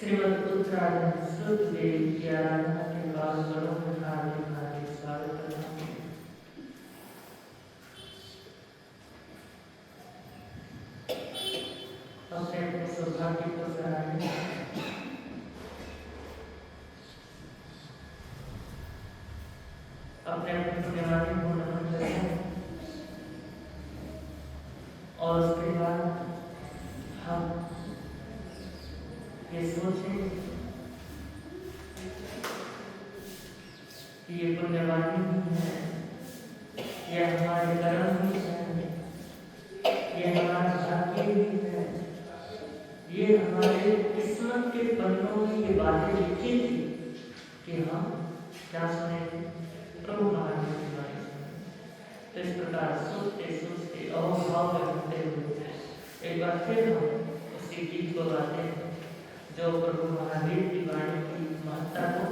श्रीमद् श्रुतदेव की आराधना के बाद बड़ों में हार्दिक स्वागत करता हूँ। अपने अपने सौभाग्य को सराहें। अपने अपने पुण्यवादी को नमन करें और उसके बाद हम ये सोचें कि ये पुण्यवादी भी है, ये हमारे कर्म भी है, ये हमारा भाग्य भी है, ये हमारे किस्मत के पन्नों में ये बातें लिखी थी कि हम क्या सुनेंगे, प्रभु महादेव की बातें सुनेंगे। तो इस प्रकार सोचते सोचते अहोभाव में होते हुए एक बार फिर हम उसी गीत को गाते हैं जो प्रभु महादेव की वाणी की महत्ता को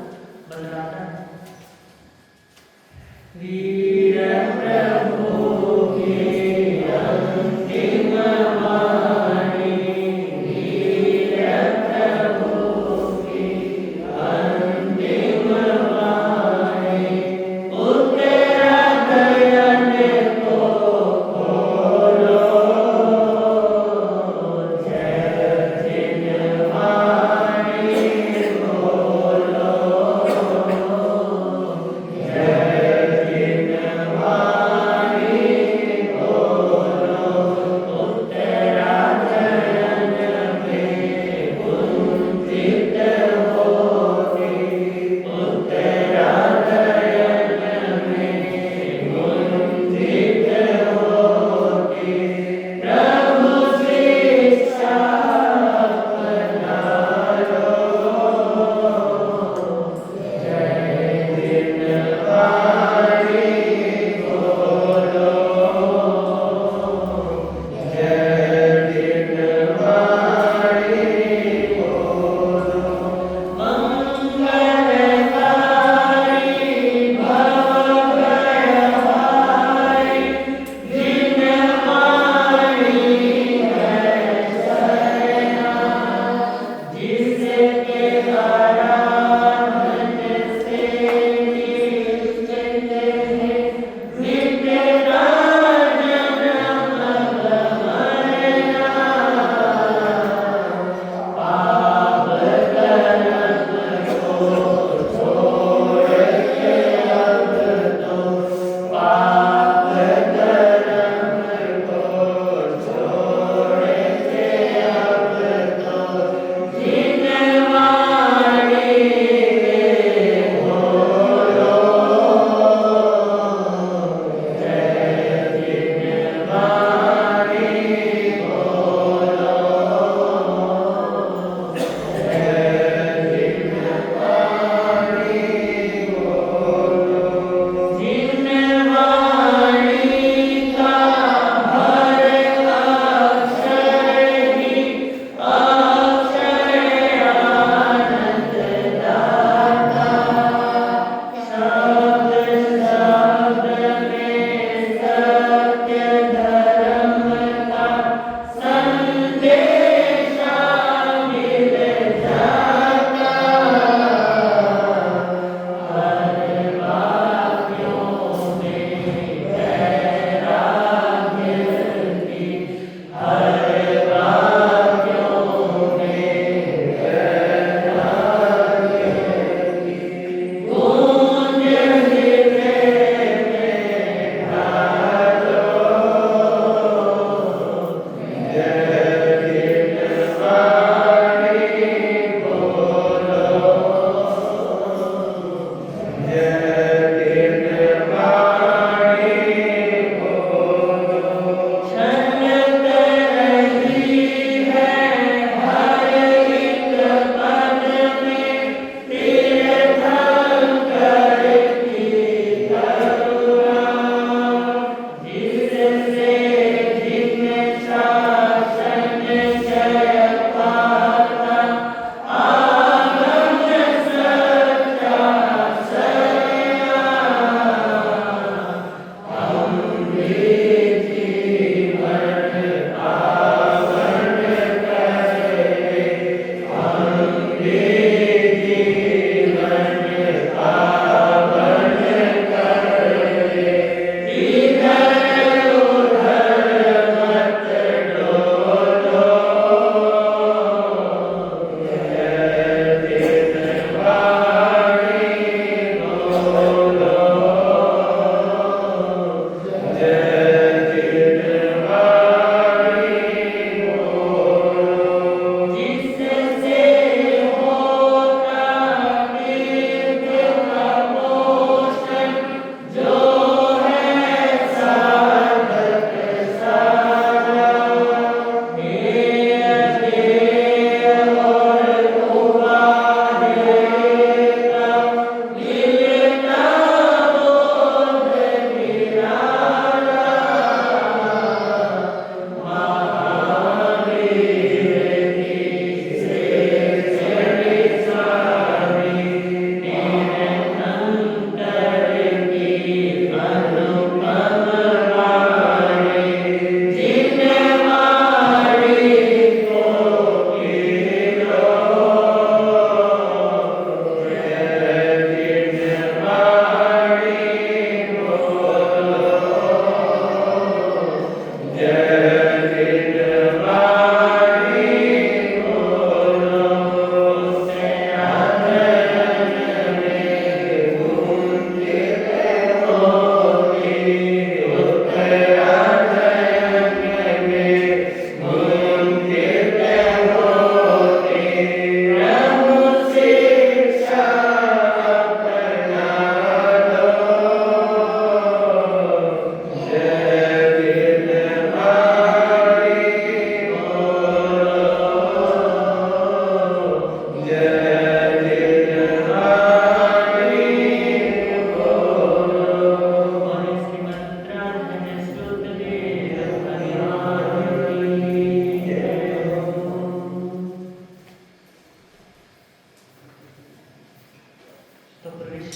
बतलाता है। वीर प्रभु की अंतिम वाणी, वीर प्रभु की अंतिम वाणी, उत्तराखंड को खोलो, जय जिनवाणी बोलो,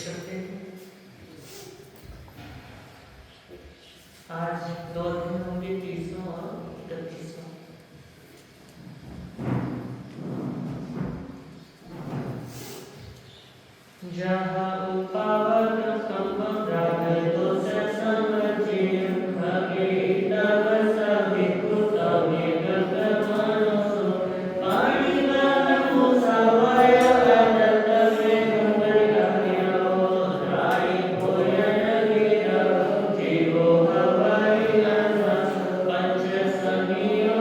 करते थे। आज 2 दिन होंगे, 30वां और 31वां। जहाँ उपावन संभव राग दोष समझिय भागे तब सभी कुत वेद मानो सो पाणी गान मुसावय अनंत में गंगर गायो राई भोजन गिर जीवो हवाई अनस पंच समियो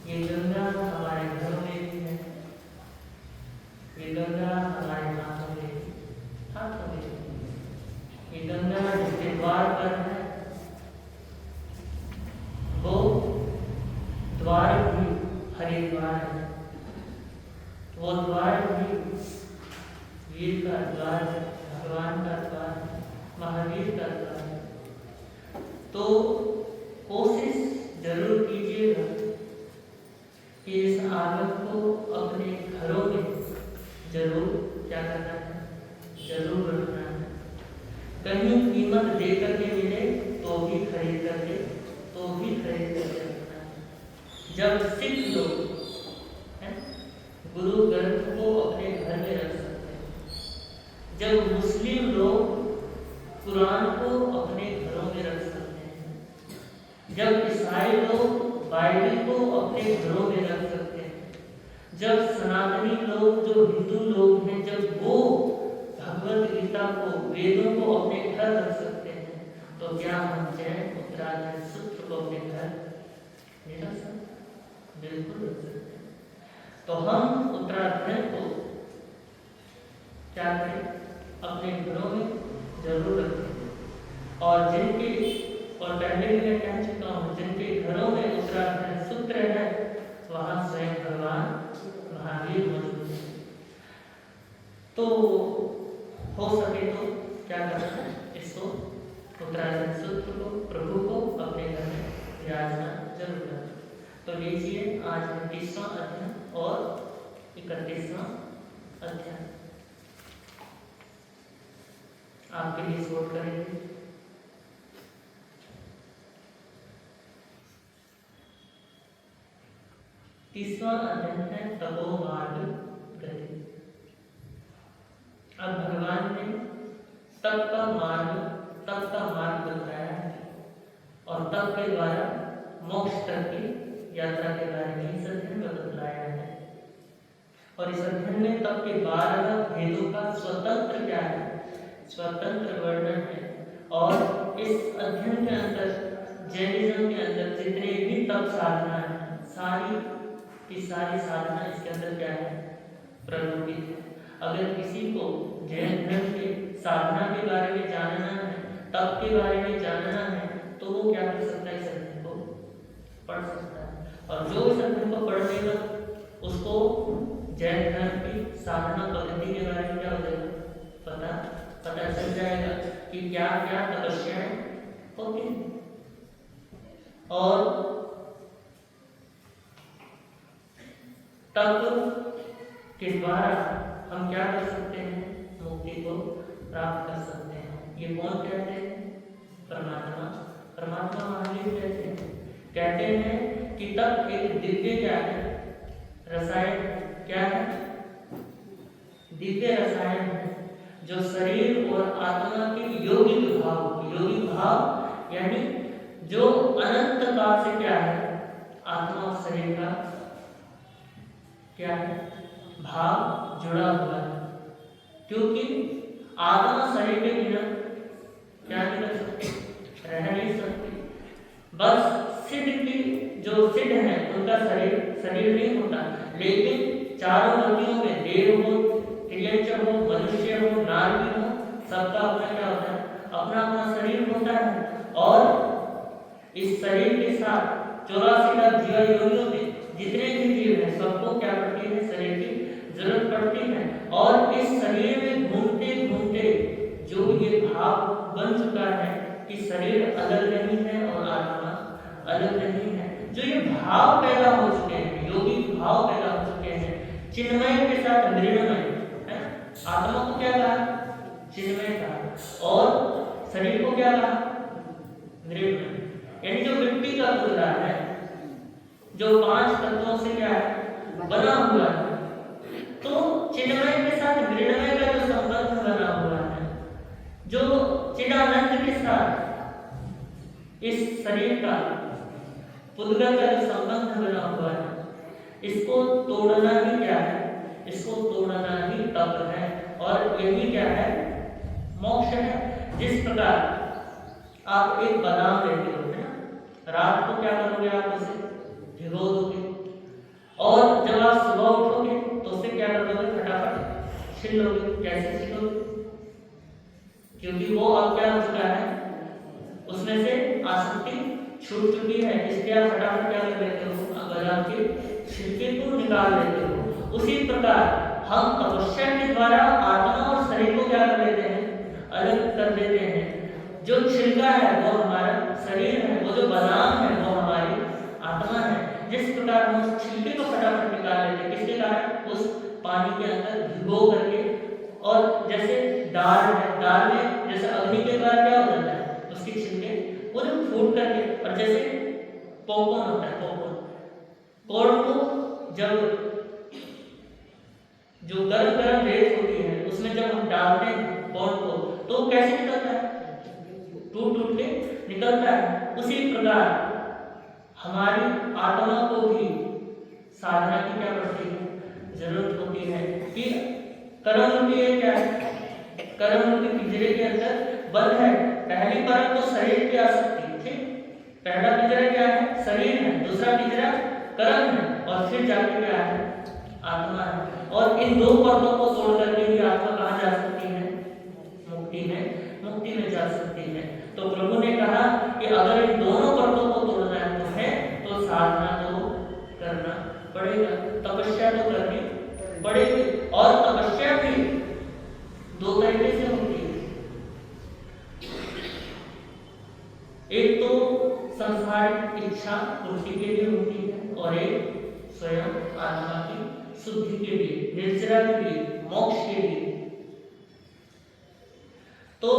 ये गंगा हमारे घरों में भी है, ये गंगा हमारे हाथों में भी, हाथों में भी। ये गंगा जिसके द्वार पर है वो द्वार भी हरिद्वार है, वो द्वार भी वीर का द्वार है, भगवान का द्वार है, महावीर का द्वार है। तो कोशिश जरूर कीजिएगा कि इस आदत को अपने घरों में जरूर क्या करना है, जरूर रखना है। कहीं कीमत दे करके मिले तो भी खरीद करके रखना है। जब सिख लोग गुरु ग्रंथ को अपने घर में रख सकते हैं, जब मुस्लिम लोग कुरान को अपने घरों में रख सकते हैं, जब ईसाई लोग बाइबल को अपने घरों में रख सकते हैं, जब सनातनी लोग जो हिंदू लोग हैं जब वो भगवत गीता को वेदों को अपने घर रख सकते हैं, तो क्या हम जैन उत्तराखंड सूत्र को अपने घर नहीं रख सकते? बिल्कुल रख सकते हैं। तो हम उत्तराखंड को क्या करें, अपने घरों में जरूर रखें। और जिनके और पहले भी मैं कह चुका हूँ, जिनके घरों में उत्तराखंड सूत्र है वहाँ स्वयं भगवान महावीर मौजूद है। तो हो सके तो क्या करना है, इसको उत्तराखंड सूत्र को प्रभु को अपने घर में विराजमान जरूर करना। तो लीजिए आज 29वां अध्याय और 31वां अध्याय आपके लिए शोध करेंगे। 30वां अध्याय है तपोमार्ग गति। अब भगवान ने तप का मार्ग बताया है और तप के द्वारा मोक्ष तक की यात्रा के बारे में इस अध्ययन में बतलाया है। और इस अध्ययन में तप के 12 भेदों का स्वतंत्र क्या है, स्वतंत्र वर्णन है। और इस अध्ययन के अंदर जैनिज्म के अंदर जितने भी तप साधना है सारी की सारी साधना इसके अंदर क्या है, प्रलोभित है। अगर किसी को जैन धर्म के साधना के बारे में जानना है, तप के बारे में जानना है, तो वो क्या कर सकता है, इस अध्ययन को पढ़ सकता है। और जो इस अध्ययन को पढ़ लेगा उसको जैन धर्म की साधना पद्धति के बारे में क्या हो जाएगा, पता चल जाएगा कि क्या क्या तपस्याएं होती हैं। और तप के द्वारा हम क्या कर सकते हैं, मुक्ति को प्राप्त कर सकते हैं। ये कौन कहते हैं, परमात्मा महावीर कहते हैं कि तप एक दिव्य क्या है, रसायन क्या है, दिव्य रसायन है जो शरीर और आत्मा के यौगिक भाव यानी जो अनंत काल से क्या है, आत्मा और शरीर का क्या है, भाव जुड़ा हुआ है। क्योंकि आत्मा शरीर के बिना क्या नहीं कर सकती, रह नहीं सकती। बस सिद्ध की जो सिद्ध है उनका शरीर नहीं होता, लेकिन चारों गतियों में देव हो, त्रियंचर हो, मनुष्य हो, नारदी हो, सबका अपना क्या होता है, अपना अपना शरीर होता है। और इस शरीर के साथ 84 लाख जीव योनियों में जितने भी जीव हैं सबको क्या पड़ती है, शरीर की जरूरत पड़ती है। और इस शरीर में घूमते घूमते जो ये भाव बन चुका है कि शरीर अलग नहीं है और आत्मा अलग नहीं है, जो ये भाव पैदा हो चुके हैं, योगिक भाव पैदा हो चुके हैं, चिन्मय के साथ मृण्मय है, आत्मा को क्या कहा? चिन्मय कहा। और शरीर को क्या कहा? निर्मय। यानी जो मिट्टी का टुकड़ा है, जो 5 तत्वों से क्या है? बना हुआ है। तो चिन्मय के साथ मृण्मय का जो संबंध बना हुआ है, जो चिदानंद के साथ इस शरीर का पुद्गल का जो संबंध बना हुआ है, इसको तोड़ना ही क्या है? इसको तोड़ना ही तप है। और यही क्या है? मोक्ष है। जिस प्रकार आप एक बादाम लेते हो, है ना, रात को क्या करोगे? आप उसे भिगो दोगे, और जब आप सुबह उठोगे तो उसे क्या कर दोगे? फटाफट छील लोगे। कैसे छीलोगे? क्योंकि वो अब क्या हो चुका है? उसमें से आसक्ति छूट चुकी है, इसलिए आप फटाफट क्या कर लेते हो? बादाम के छिलके को निकाल लेते हो। उसी प्रकार हम तपस्या के द्वारा आत्मा और शरीर को क्या कर लेते हैं? अलग कर देते हैं। जो छिलका है वो हमारा शरीर है, वो जो बादाम है वो हमारी आत्मा है। जिस प्रकार हम उस छिलके को फटाफट निकाल लेते हैं, किसके कारण? उस पानी के अंदर भिगो करके। और जैसे दाल है, दाल में जैसे अग्नि के द्वारा क्या हो जाता है? उसके छिलके वो जो फूट करके, और जैसे पॉपकॉर्न होता है, कॉर्न को जब जो गर्म गर्म रेत होती है उसमें जब हम डालते हैं कॉर्न को, तो कैसे निकलता है? टूट टूट के निकलता है। उसी प्रकार हमारी आत्मा को भी साधना की क्या पड़ती है? जरूरत होती है। कि कर्म रूपी है क्या है? कर्म रूपी पिंजरे के अंदर बंद है। पहली परत तो शरीर की आसक्ति, ठीक। पहला पिंजरा क्या है? शरीर है। दूसरा पिंजरा कर्म है, और फिर जाके क्या है? आत्मा है। और इन 2 परतों को तोड़ करके ही आत्मा कहाँ जा सकती है? मुक्ति में जा सकती है। तो प्रभु ने कहा कि अगर इन दोनों परतों को तोड़ना है तुम्हें, तो साधना तो करना पड़ेगा, तपस्या तो करनी पड़ेगी। और तपस्या भी 2 तरीके से होती है। एक तो संसारिक इच्छा पूर्ति के लिए होती है, और एक स्वयं आत्मा की शुद्धि के लिए, निर्जरा के लिए, मोक्ष के लिए। तो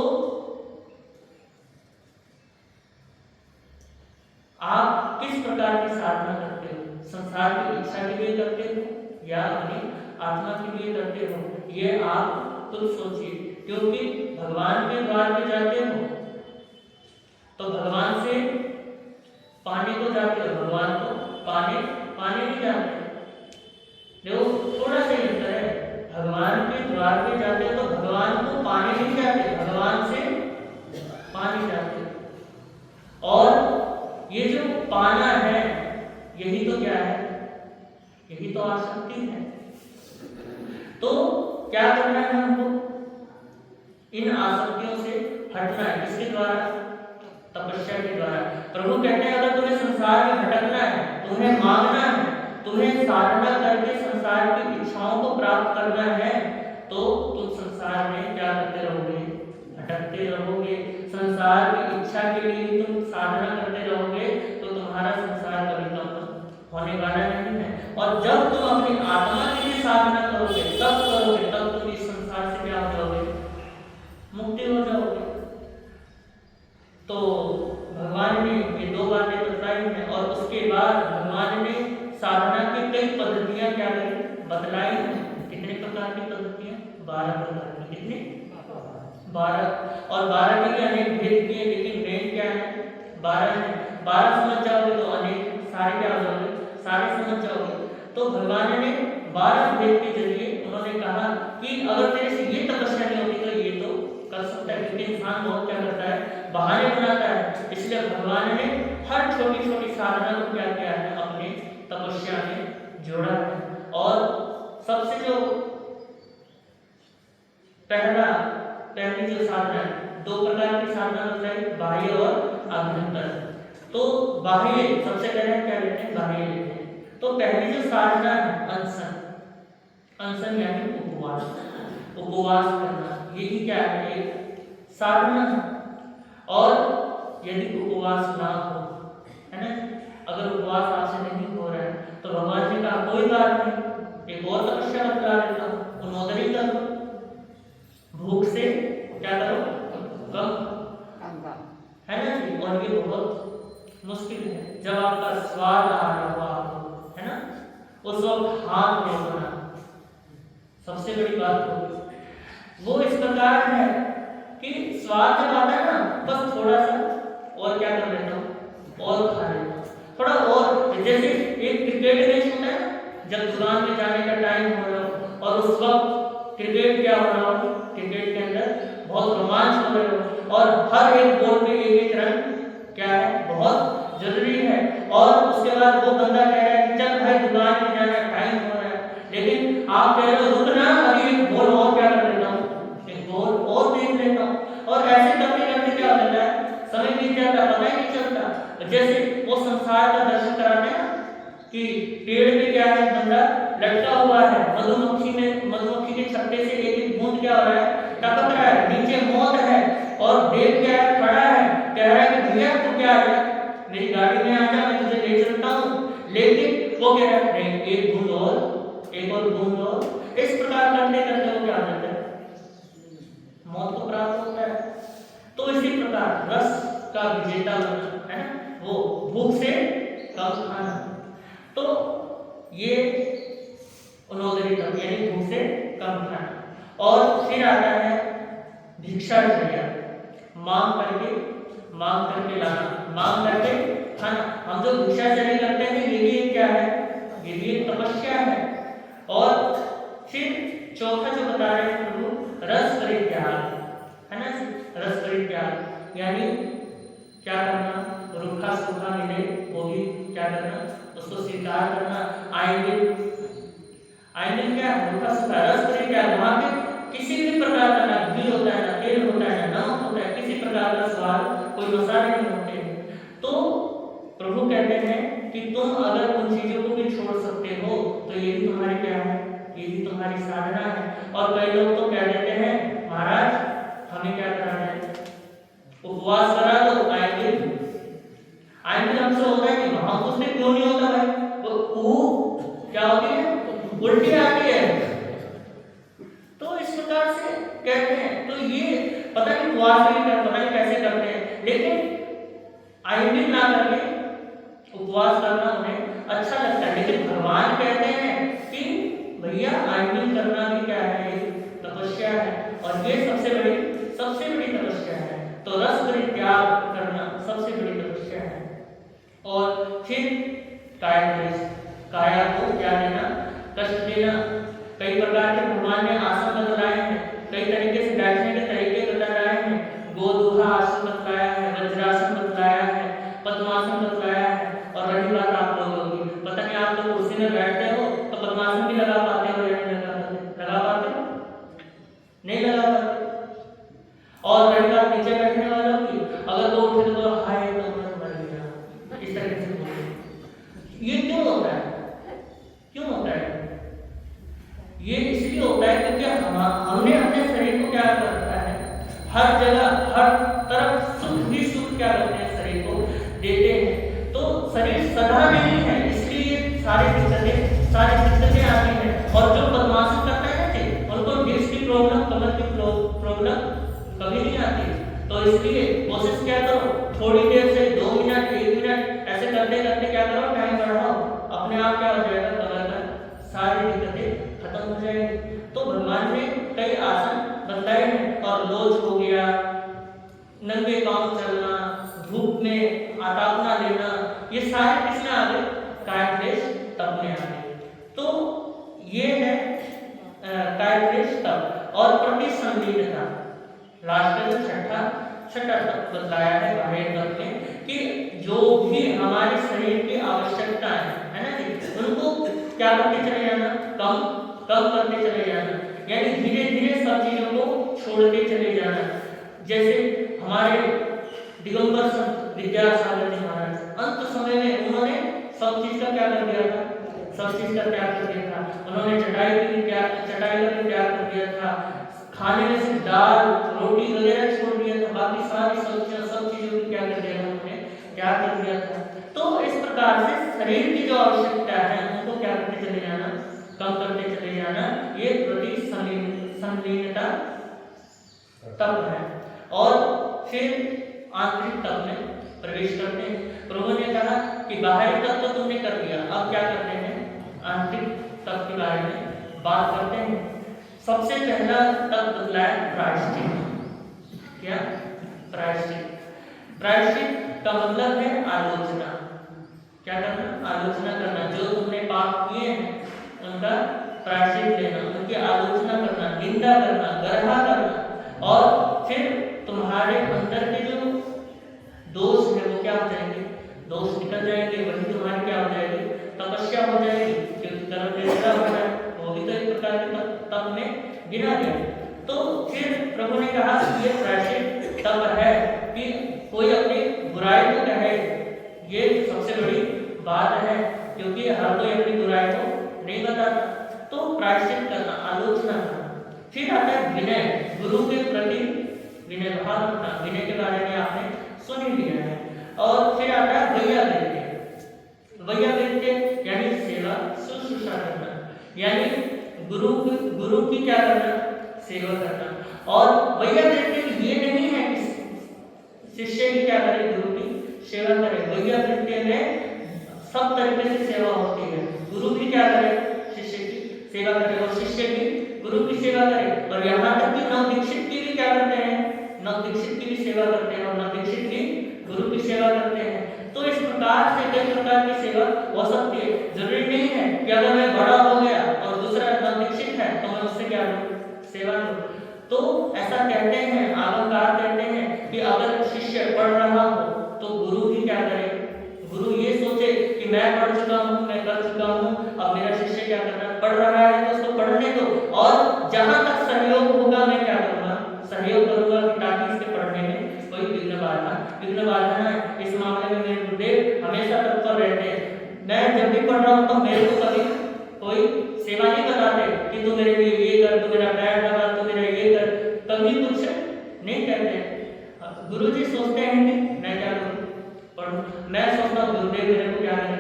आप किस प्रकार की साधना करते हो? संसार की इच्छा के लिए करते हो या अपनी आत्मा के लिए करते हो? ये आप खुद सोचिए। क्योंकि भगवान के द्वार पे जाते हो तो भगवान से पाने को जाते हो, भगवान को पाने नहीं जाते। देखो थोड़ा सा अंतर है। भगवान के द्वार पे जाते हो तो भगवान को पाने नहीं जाते, भगवान से पाने जाते। और ये जो पाना है, यही तो क्या है? यही तो आसक्ति है। तो क्या करना है हमको? इन आसक्तियों से हटना है। किसके द्वारा? तपस्या के द्वारा। प्रभु कहते हैं अगर तुम्हें संसार में भटकना है, तुम्हें मांगना है, तुम्हें साधना करके संसार की इच्छाओं को प्राप्त करना है, तो तुम संसार में क्या करते रहोगे? भटकते रहोगे। संसार की इच्छा के लिए तुम साधना करते रहोगे तो तुम्हारा संसार कभी कम होने वाला नहीं है। और जब तुम अपनी आत्मा के लिए साधना करोगे, तब तुम इस संसार से क्या हो जाओगे? मुक्ति हो जाओगे। तो भगवान ने ये 2 बातें बताई हैं, और उसके बाद भगवान ने साधना की कई पद्धतियां क्या करी? बतलाई हैं। कितने प्रकार की पद्धतियां? 12 प्रकार की। कितने? 12। और 12 के लिए अनेक भेद किए, लेकिन मेन क्या है? 12 है। 12 समझ जाओगे तो अनेक सारे क्या हो जाओगे? सारे समझ जाओगे। तो भगवान ने 12 भेद के जरिए उन्होंने कहा कि अगर तेरे से ये तपस्या नहीं होती तो ये तो कर सकता है। क्योंकि इंसान बहुत क्या करता है? बहाने बनाता है। इसलिए भगवान ने हर छोटी छोटी साधना को क्या किया है? अपने तपस्या में जोड़ा है। और सबसे जो पहली जो साधना है, 2 प्रकार की साधना बताई, बाह्य और आभ्यंतर। तो बाह्य सबसे पहले क्या लेते हैं? बाह्य लेते हैं। तो पहली जो साधना है अनशन यानी उपवास करना, यही क्या है? एक साधना है। और यदि उपवास ना हो, है ना, अगर उपवास आपसे नहीं हो रहा है तो भगवान जी का कोई बात नहीं, एक और तपस्या बतला देता हूँ, उन्नोदनी करो। मुश्किल है। जब आपका स्वाद आ रहा हो आपको, है ना, उस वक्त हाथ नहीं धोना सबसे बड़ी बात होगी। वो इस प्रकार है कि स्वाद जब आता है ना, बस थोड़ा सा और क्या कर लेता हूँ, और खा लेता हूँ थोड़ा और। जैसे एक क्रिकेट मैच होता है ना, जब दुकान में जाने का टाइम हो रहा हो और उस वक्त क्रिकेट क्या हो रहा हो, क्रिकेट के अंदर बहुत रोमांच हो रहे हो और हर एक बॉल पे एक एक रन क्या है, बहुत जरूरी है। और उसके बाद वो बंदा कह रहा है कि चल भाई दुकान में जाना टाइम हो रहा है, लेकिन आप कह रहे हो रुकना, अभी एक बॉल और क्या कर लेता हूँ, एक बॉल और देख लेता हूँ। और ऐसे करते करते क्या होता है, समय बीत जाता है, पता ही नहीं चलता। जैसे वो संसार का दर्शन कराते हैं कि पेड़ में क्या है, बंदा लटका हुआ है, मधुमक्खी के छत्ते से एक एक बूंद क्या हो रहा है, टपक रहा है, नीचे मौत है और देव क्या है, खड़ा है, कह रहा है कि भैया तू क्या है, मेरी गाड़ी में आ जा, मैं तुझे ले चलता हूँ। लेकिन वो कह रहा है नहीं, एक बूंद और, एक और बूंद और। इस प्रकार करते करते वो क्या हो जाता है, मौत को प्राप्त होता है। तो इसी प्रकार रस का विजेता बनना है ना, वो भूख से कम खाना। तो ये उनोदरी तप यानी भूख से कम खाना। और फिर आता है भिक्षाचर्या, मांग करके लाना, मांग करके खाना। हम जो भिक्षाचर्या करते हैं ये भी क्या है, ये भी एक तपस्या है। और फिर चौथा जो बता रहे हैं प्रभु, रस परित्याग, है ना, रस परित्याग यानी क्या करना, रूखा सूखा मिले वो भी क्या करना, उसको स्वीकार करना। आइंदिल क्या है, रूखा सूखा, रस परित्याग, वहां पे किसी भी प्रकार का ना घी होता है, ना तेल होता है, ना नमक होता है, किसी प्रकार का स्वाद, कोई मसाले नहीं होते। तो प्रभु कहते हैं कि तुम अगर उन चीजों को भी छोड़ सकते हो तो ये भी तुम्हारी क्या है, ये भी तुम्हारी साधना है। और कई लोग तो कह देते हैं महाराज हमें क्या करना है, उपवास करा दो, आइंदिल हमसे होता है कि हम उससे क्यों नहीं होता भाई, तो क्या होती है, उल्टी आती है। तो इस प्रकार से कहते हैं। तो ये पता नहीं उपवास भी पता नहीं कैसे करते हैं, लेकिन आइंदिल ना करके उपवास करना उन्हें अच्छा लगता है। लेकिन भगवान कहते हैं कि भैया आइंदिल करना भी क्या है, तपस्या है, और ये सबसे बड़ी तपस्या है। तो रस परित्याग करना सबसे बड़ी तपस्या है। और फिर काया को क्या देना, कष्ट देना। कई प्रकार के भगवान ने आसन बतलाए हैं, कई तरीके से बैठने के तरीके बतलाए हैं। गोदुहा आसन बतलाया है, वज्रासन बतलाया है, पद्मासन बतलाया है। और रही बात आप लोगों की, पता नहीं आप लोग कुर्सी में बैठते हो तो पद्मासन भी लगा पाते हो या नहीं लगा पाते हो, नहीं लगा पाते। और रही बात नीचे बैठने वालों की, अगर वो उठे तो हाय तो मैं मर गया, इस तरह से बोलते। ये क्यों होता है, क्यों होता है? ये इसलिए होता है क्योंकि हमने अपने शरीर को क्या कर रखा है, हर जगह हर तरफ सुख ही सुख क्या करते हैं, शरीर को देते हैं। तो शरीर सदा नहीं है, इसलिए सारी दिक्कतें आती हैं। और जो पद्मासन करता है ना जी, उनको डिस्क की प्रॉब्लम, कमर की प्रॉब्लम कभी नहीं आती। तो इसलिए कोशिश क्या करो, थोड़ी देर से 2 मिनट 1 मिनट ऐसे करते करते क्या करो, टाइम बढ़ाओ, अपने आप क्या हो जाएगा, कमर का सारी दिक्कतें खत्म हो जाएगी। तो भगवान ने कई आसन बतलाए हैं। और लोच हो गया, नंगे पांव चलना, धूप में आतापना लेना, ये सारे किसमें आ गए, कायक्लेश तप में आ गए। तो ये है कायक्लेश तप। और प्रतिसंवेदना, लास्ट में छठा तप बतलाया है बाह्य तप में कि जो भी हमारे शरीर की आवश्यकता है ना जी, उनको क्या करते चले जाना, कम करते चले जाना, यानी धीरे धीरे सब चीजों को छोड़ते चले जाना। जैसे हमारे दिगंबर संत विद्यासागर जी महाराज अंत समय में उन्होंने सब चीज का क्या कर दिया था, सब चीज का त्याग कर दिया था। उन्होंने चटाई का भी त्याग कर दिया था, खाने में से दाल रोटी वगैरह छोड़ दिया था, बाकी सारी सब्जियां सब चीजों को क्या कर दिया था, उन्होंने त्याग कर दिया था। तो इस प्रकार से शरीर की जो आवश्यकता है उनको क्या करते चले जाना, कम करते चले जाना, ये प्रतिसंवेदनता तप है। और फिर आंतरिक तप में प्रवेश करते हैं। प्रभु ने कहा कि बाहरी तत्व तो तुमने कर दिया, अब क्या करते हैं, आंतरिक तत्व के बारे में बात करते हैं। सबसे पहला तत्व बतलाया प्रायश्चित। क्या? प्रायश्चित। प्रायश्चित का मतलब है आलोचना। क्या करना? आलोचना करना। जो तुमने पाप किए हैं उनका प्रायश्चित लेना, उनकी आलोचना करना, निंदा करना, गर्हा करना, और फिर तुम्हारे अंदर के जो दोष है वो क्या हो जाएंगे, दोष निकल जाएंगे, वही तुम्हारी क्या हो जाएगी, तपस्या हो जाएगी, क्योंकि कर्म निष्ठा हो जाए, वो भी तो एक प्रकार के तप में गिना गया। तो फिर प्रभु ने कहा कि ये प्रायश्चित तप है कि कोई अपनी बुराई को कहे, ये सबसे बड़ी बात है, क्योंकि हर कोई अपनी बुराई को नहीं बताता। तो प्रायश्चित करना, आलोचना करना। फिर आता है विनय, गुरु के प्रति विनय भाव रखना। विनय के बारे में आपने सुन ही लिया है। और फिर आता है वैयावृत्य। वैयावृत्य यानी सेवा, शुश्रूषा करना, यानी गुरु की क्या करना, सेवा करना। और वैयावृत्य ये नहीं है कि शिष्य की क्या करे, गुरु की सेवा करे। वैयावृत्य में सब तरीके से सेवा होती है। गुरु भी क्या करे, शिष्य की सेवा करे, और शिष्य भी गुरु की सेवा करे। और यहाँ तक कि नवदीक्षित की भी क्या करते हैं, नवदीक्षित की भी सेवा करते हैं, और नवदीक्षित भी गुरु की सेवा करते हैं। तो इस प्रकार से कई प्रकार की सेवा हो सकती है। जरूरी नहीं है कि अगर मैं बड़ा हो गया और दूसरा नवदीक्षित है तो मैं उससे क्या करूं, सेवा करूं। तो ऐसा कहते हैं, आलंकार कहते हैं कि अगर शिष्य पढ़ रहा हो तो गुरु भी क्या करे, गुरु ये सोचे कि मैं पढ़ चुका हूँ, मैं कर चुका हूँ, अब मेरा शिष्य क्या करना, पढ़ रहा है तो उसको पढ़ने दो, और जहां तक सहयोग होगा मैं क्या करूंगा, सहयोग करूंगा, ताकि इसके पढ़ने में कोई विघ्न बाधा ना। इस मामले में मेरे गुरुदेव हमेशा तत्पर रहते हैं। मैं जब भी पढ़ रहा हूँ तो मेरे को कभी कोई सेवा नहीं बताते कि तू मेरे लिए ये कर, तू मेरा पैर दबा, तू मेरा ये कर, कभी कुछ नहीं कहते। गुरुजी सोचते हैं कि मैं क्या करूं, पढ़ूं। मैं सोचता हूं गुरुदेव मेरे को क्या करे,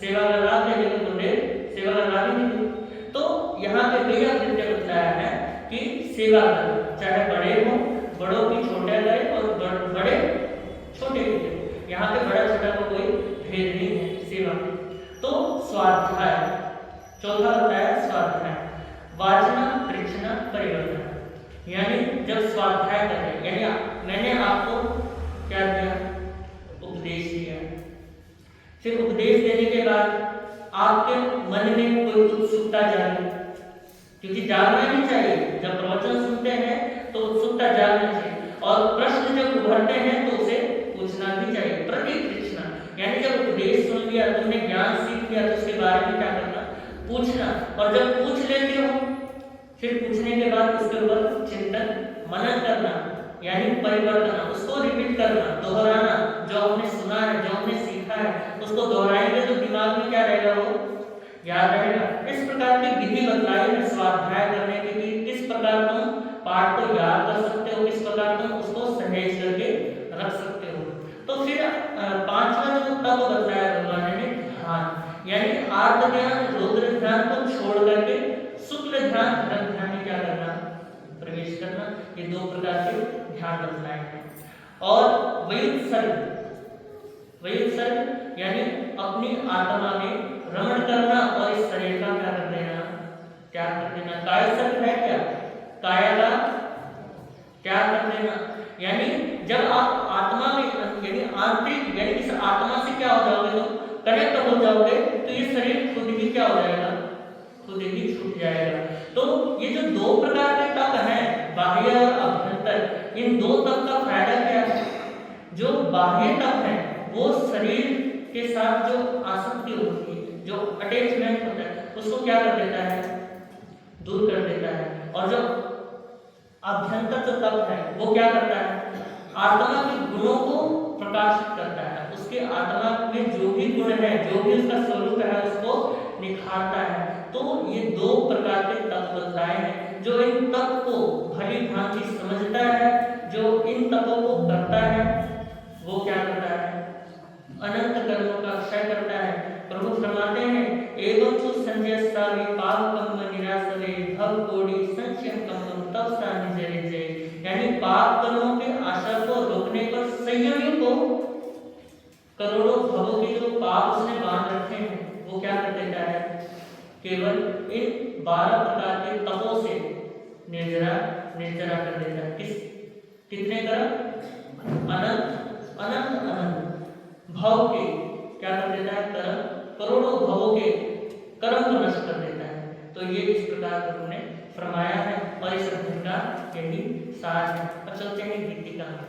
सेवा करवा दे, लेकिन गुरुदेव सेवा करवा भी नहीं। तो यहाँ पे वैयावृत्य बताया है कि सेवा करो, चाहे बड़े हो, बड़ों की छोटे करे और बड़े छोटे की। यहाँ पे बड़ा छोटा को कोई भेद नहीं है सेवा। तो स्वाध्याय, चौथा होता है स्वाध्याय, वाचना परीक्षणा परिवर्तन। यानी जब स्वाध्याय करें, यानी मैंने आपको क्या दिया, उपदेश दिया, फिर उपदेश देने के बाद आपके मन में कोई उत्सुकता जागी, क्योंकि जागना नहीं चाहिए। जब प्रवचन सुनते हैं तो उत्सुकता जागना चाहिए, और प्रश्न जब उभरते हैं तो उसे पूछना भी चाहिए, प्रतिपरीक्षणा। यानी जब उपदेश सुन लिया, तुमने ज्ञान सीख लिया, तो उसके बारे में क्या करना, पूछना। और जब पूछ लेते हो, फिर पूछने के बाद उसके ऊपर चिंतन मनन करना, यानी परिवर्तन, उसको रिपीट करना, दोहराना। जो हमने सुना है, जो हमने सीखा है, उसको दोहराएंगे तो दिमाग में क्या रहेगा, वो याद रहेगा। इस प्रकार की विधि बतलाई है स्वाध्याय करने की, कि किस प्रकार तुम पाठ को याद कर सकते हो, किस प्रकार तुम उसको सहेज करके रख सकते हो। तो फिर पांचवा जो तत्व बताया भगवान ने, ध्यान, यानी आर्त ध्यान, रुद्र ध्यान को छोड़ करके शुक्ल ध्यान, धर्म ध्यान में क्या करना, प्रवेश करना। ये दो प्रकार के ध्यान बतलाए हैं। और व्युत्सर्ग, व्युत्सर्ग यानी अपनी आत्मा में रमण करना और इस शरीर का क्या कर देना, त्याग कर देना। कायसर्ग है क्या, काया का त्याग कर देना। यानी जब आप आत्मा में, यानी आंतरिक, यानी इस आत्मा से क्या हो जाओगे, तो कनेक्ट हो जाओगे, तो ये शरीर खुद ही क्या हो जाएगा, खुद ही छूट जाएगा। तो ये जो दो प्रकार के तप हैं, बाह्य और अभ्यंतर, इन दो तप का फायदा क्या है। जो बाह्य तप है वो शरीर के साथ जो आसक्ति होती है, जो अटैचमेंट होता है, उसको क्या कर देता है, दूर कर देता है। और जो अभ्यंतर जो तप है वो क्या करता है, आत्मा के गुणों को प्रकाशित करता है, उसके आत्मा में जो भी गुण है, जो भी उसका स्वरूप है, उसको निखारता है। तो ये दो प्रकार के तप बताए हैं। जो इन तप को भली भांति समझता है, जो इन तपों को करता है, वो क्या करता है, अनंत कर्मों का क्षय करता है। प्रभु फरमाते हैं, एवं तो संजय सावी पाप कर्म निरासवे भव कोटि संचयन कर्म तप सानि जय जय। यानी पाप कर्मों के आशा को रोकने पर संयमी को करोड़ों भवों के जो पाप उसने बांध रखे हैं वो क्या कर देता है, केवल इन 12 प्रकार के तपों से निर्जरा कर देता है। कितने कर्म, अनंत अनंत अनंत भव के क्या कर देता है, करोड़ों भवों के कर्म को नष्ट कर देता है। तो ये इस प्रकार उन्होंने फरमाया है और इस अध्ययन का यही सार है। अब चलते हैं गीतिका में।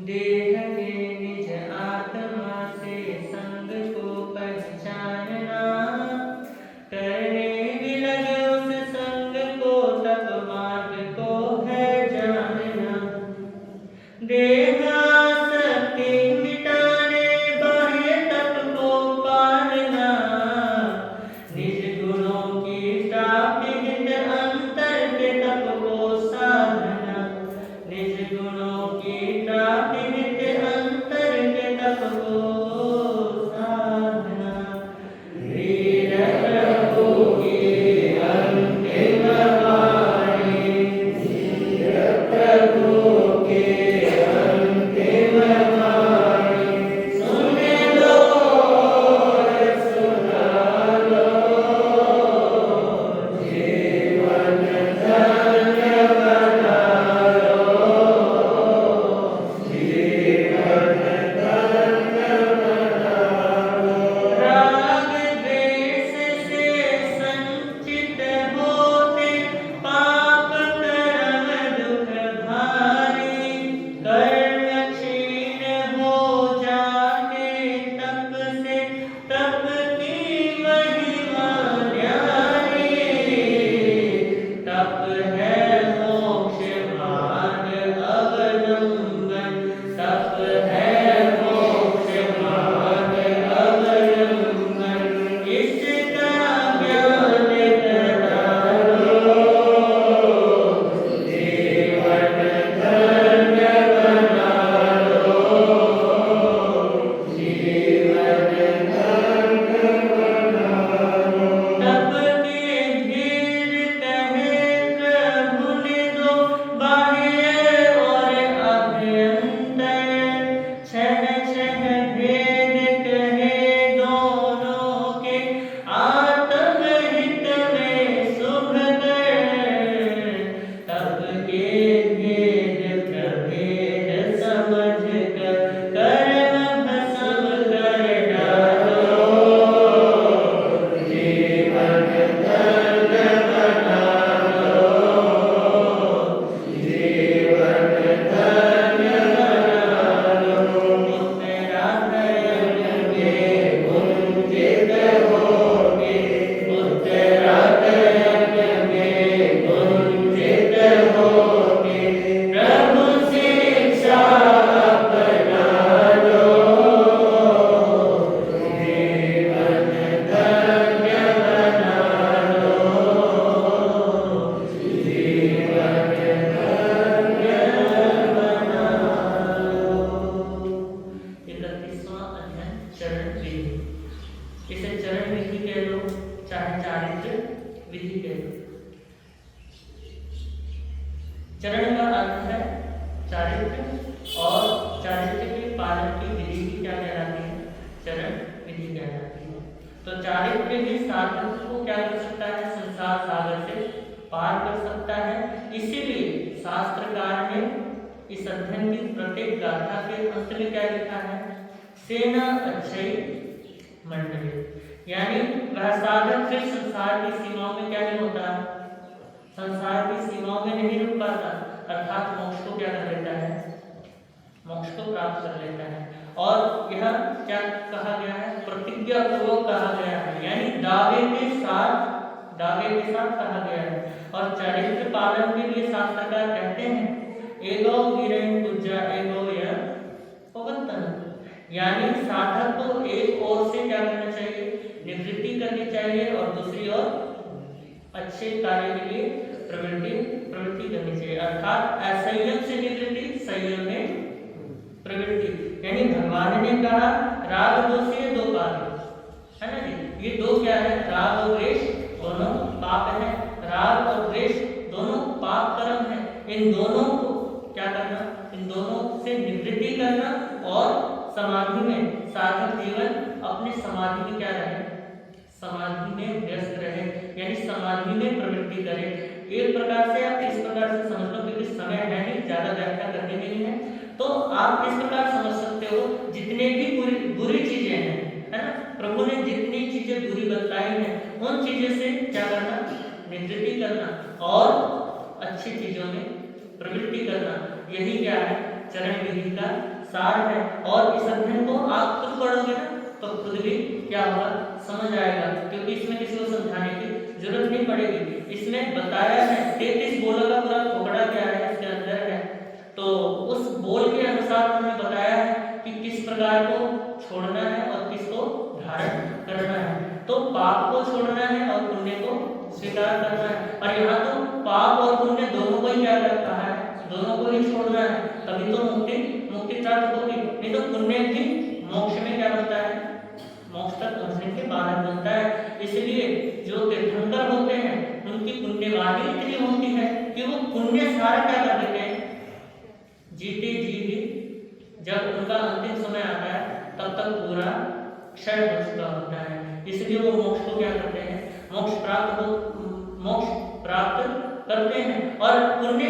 देह के निज आत्मा से संग को पहचानना, करने भी लगे उस संग को तब मार्ग को है जानना। देहासक्ति मिटाने बाह्य तप को पालना, निज गुणों की प्राप्ति हित अंतर के तप को साधना। निज गुणों की प्राप्ति हित अंतर के तप को साधना। वीर प्रभु की अंतिम वाणी, वीर प्रभु के अंतिम वाणी, सुन लो सुना लो, जीवन धन्य बना लो, जीवन धन्य बना लो। राग द्वेष से संचित होते पाप कर्म दुख भारी, कर्म क्षीण हो जाते तप से तप की महिमा न्यारी। तप है मोक्ष मार्ग अवलंबन, तप है मोक्ष मार्ग अवलंबन, इसका ज्ञान करा लो, जीवन धन्य बना लो, जीवन धन्य बना लो। तप के भेद कहे प्रभु ने दो, बाह्य और अभ्यंतर, छह छह भेद कहे दोनों के, आत्महित में शुभ कर। तप के भेद प्रभेद समझ कर, कर्म भस्म कर डालो, जीवन धन्य बना लो, जीवन धन्य बना लो। उत्तराखंड में गुंजित होके, उत्तराखंड में गुंजित होके, प्रभु शिक्षा अपना लो, जीवन धन्य बना लो, जीवन धन्य बना लो। 31वां अध्ययन चरण विधि। इसे चरण विधि कह लो, चाहे चारित्र विधि कह लो। चरण का अर्थ है चारित्र, और चारित्र के पालन की विधि की क्या कहलाती है, चरण विधि कहलाती है। तो चारित्र ही साधक को क्या कर सकता है, संसार सागर से पार कर सकता है। इसीलिए शास्त्रकार ने इस अध्ययन की प्रत्येक गाथा के अंत में क्या लिखा है, सेना अच्छई मंडली, यानी वह साधक फिर संसार की सीमाओं में क्या नहीं होता, संसार की सीमाओं में नहीं रुक पाता, अर्थात मोक्ष को क्या कर लेता है, मोक्ष को प्राप्त कर लेता है। और यह क्या कहा गया है, प्रतिज्ञा पूर्वक कहा गया है, यानी दावे के साथ कहा गया है। और चरित्र पालन के लिए शास्त्रकार कहते हैं, एगो गिरेन पूजा एगो यह पवंतन, यानी साधक को एक ओर से क्या करना चाहिए, निवृत्ति करनी चाहिए, और दूसरी ओर अच्छे कार्य के लिए प्रवृत्ति करनी चाहिए। अर्थात असंयम से निवृत्ति, संयम में प्रवृत्ति। यानी भगवान ने कहा राग दोष ये दो पाप है ना जी, ये दो क्या है, राग और द्वेष दोनों पाप है। समाधि में साधक जीवन अपने समाधि में क्या रहे, समाधि में व्यस्त रहे, यानी समाधि में प्रवृत्ति करे। एक प्रकार से आप इस प्रकार से समझ लो, क्योंकि समय है नहीं, ज्यादा व्याख्या करने में नहीं है, तो आप इस प्रकार समझ सकते हो जितने भी बुरी चीजें हैं, है ना, प्रभु ने जितनी चीजें बुरी बतलाई हैं उन चीजों से क्या करना, निवृत्ति करना और अच्छी चीजों में प्रवृत्ति करना, यही क्या है चरण विधि का सार है। और इस अध्ययन को आप खुद पढ़ोगे ना तो खुद भी क्या होगा, समझ आएगा, क्योंकि इसमें किसी को समझाने की जरूरत नहीं पड़ेगी। इसमें बताया है 33 बोलों का पूरा टुकड़ा क्या है इसके अंदर है, तो उस बोल के अनुसार उन्होंने बताया है कि किस प्रकार को छोड़ना है और किसको धारण करना है। तो पाप को छोड़ना है और पुण्य को स्वीकार करना है, और यहाँ तो पाप और पुण्य दोनों को ही क्या कहा है, दोनों को ही छोड़ना है, तभी तो मुक्ति प्राप्त होगी। नहीं तो पुण्य भी मोक्ष में क्या बनता है, मोक्ष तक पहुंचने के बाद बनता है। इसलिए जो तीर्थंकर होते हैं उनकी पुण्यवाणी इतनी होती है कि वो पुण्य सारा क्या कर देते हैं, जीते जी भी जब उनका अंतिम समय आता है तब तक पूरा क्षय हो चुका होता है। इसलिए वो मोक्ष को क्या करते हैं, मोक्ष प्राप्त करते हैं। और पुण्य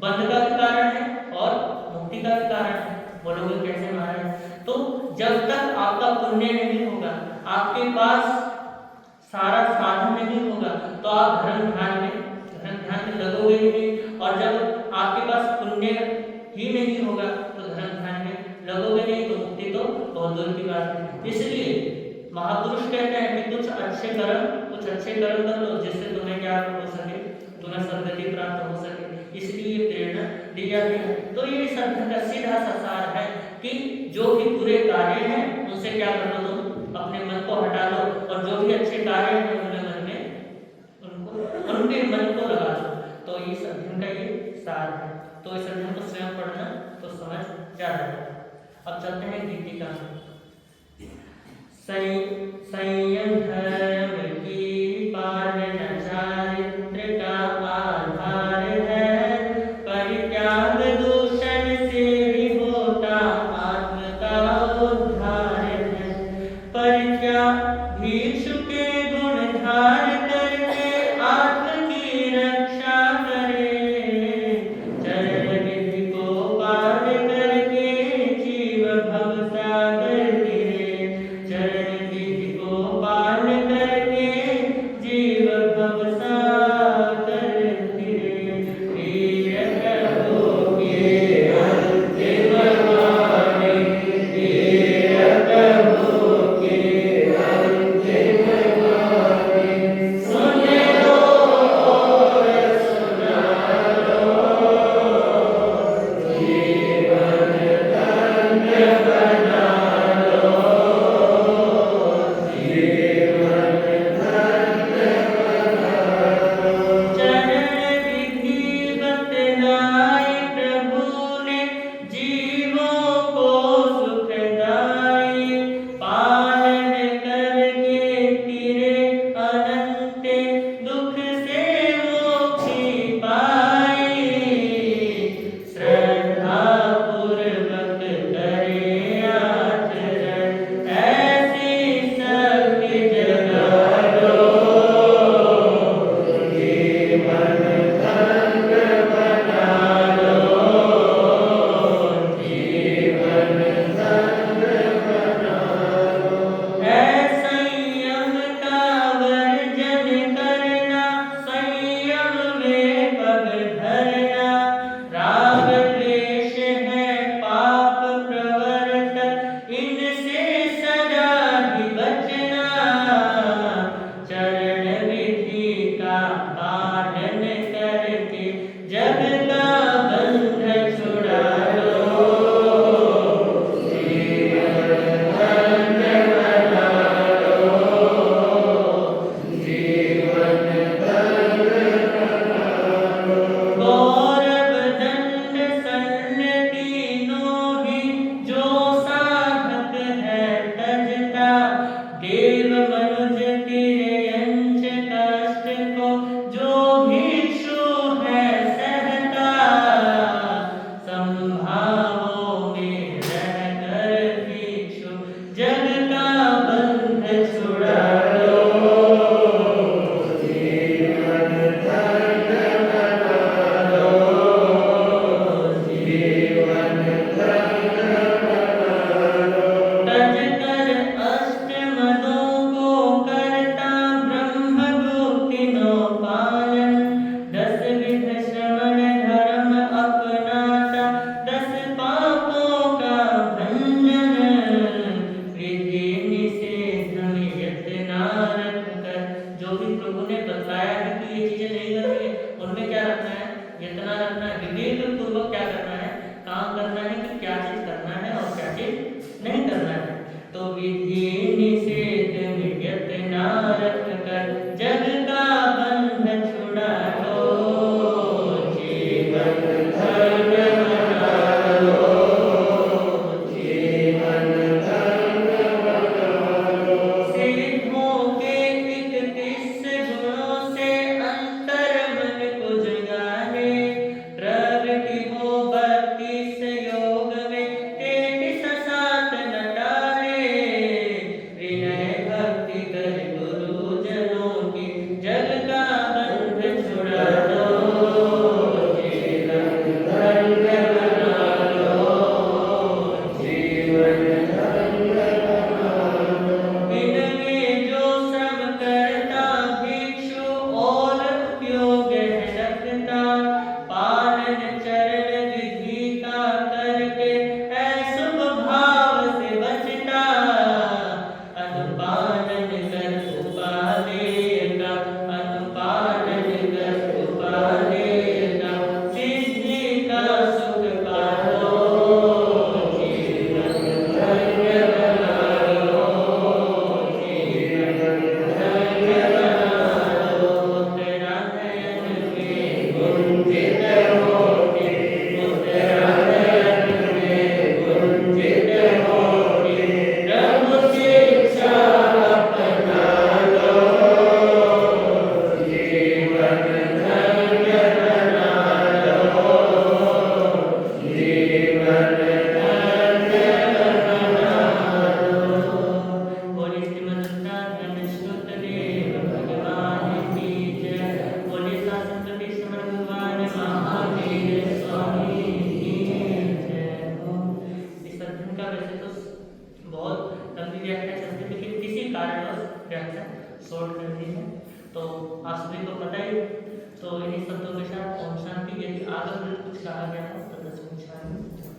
बंध का भी कारण है और मुक्ति का भी कारण है। बोलोगे कैसे महाराज, तो जब तक आपका पुण्य नहीं होगा, आपके पास सारा साधन नहीं होगा, तो आप धर्म ध्यान में लगोगे ही नहीं, और जब आपके पास पुण्य ही नहीं होगा तो धर्म ध्यान में लगोगे नहीं, तो मुक्ति तो बहुत दूर की बात है। इसलिए महापुरुष कहते हैं कि कुछ अच्छे कर्म कर लो जिससे तुम्हें क्या हो सके, तुम्हें सद्गति प्राप्त हो सके। इसलिए ये प्रेरणा दी जाती है। तो ये इस अध्ययन का सीधा सा सार है कि जो भी बुरे कार्य हैं उनसे क्या कर लो, तुम अपने मन को हटा लो, और जो भी अच्छे कार्य हैं उनके मन को लगा लो। तो इस अध्ययन का ये सार है। तो इस अध्ययन को स्वयं पढ़ना तो समझ जाएगा। अब चलते हैं गीतिका। संयम धर्म की पालना चारित्र का आधार है, परित्याग दूषण से भी होता आत्म का उद्धार है। परित्याग भीषु के गुण धार करके आत्म की रक्षा करे, चरण विधि को पार करके जीव भव सागर गिरे, चरण विधि को पार कर तो आप सभी को पता ही, तो इन्हीं शब्दों के साथ ओम शांति। यदि आगे कुछ कहा गया हो तो 10 मिनट शांति।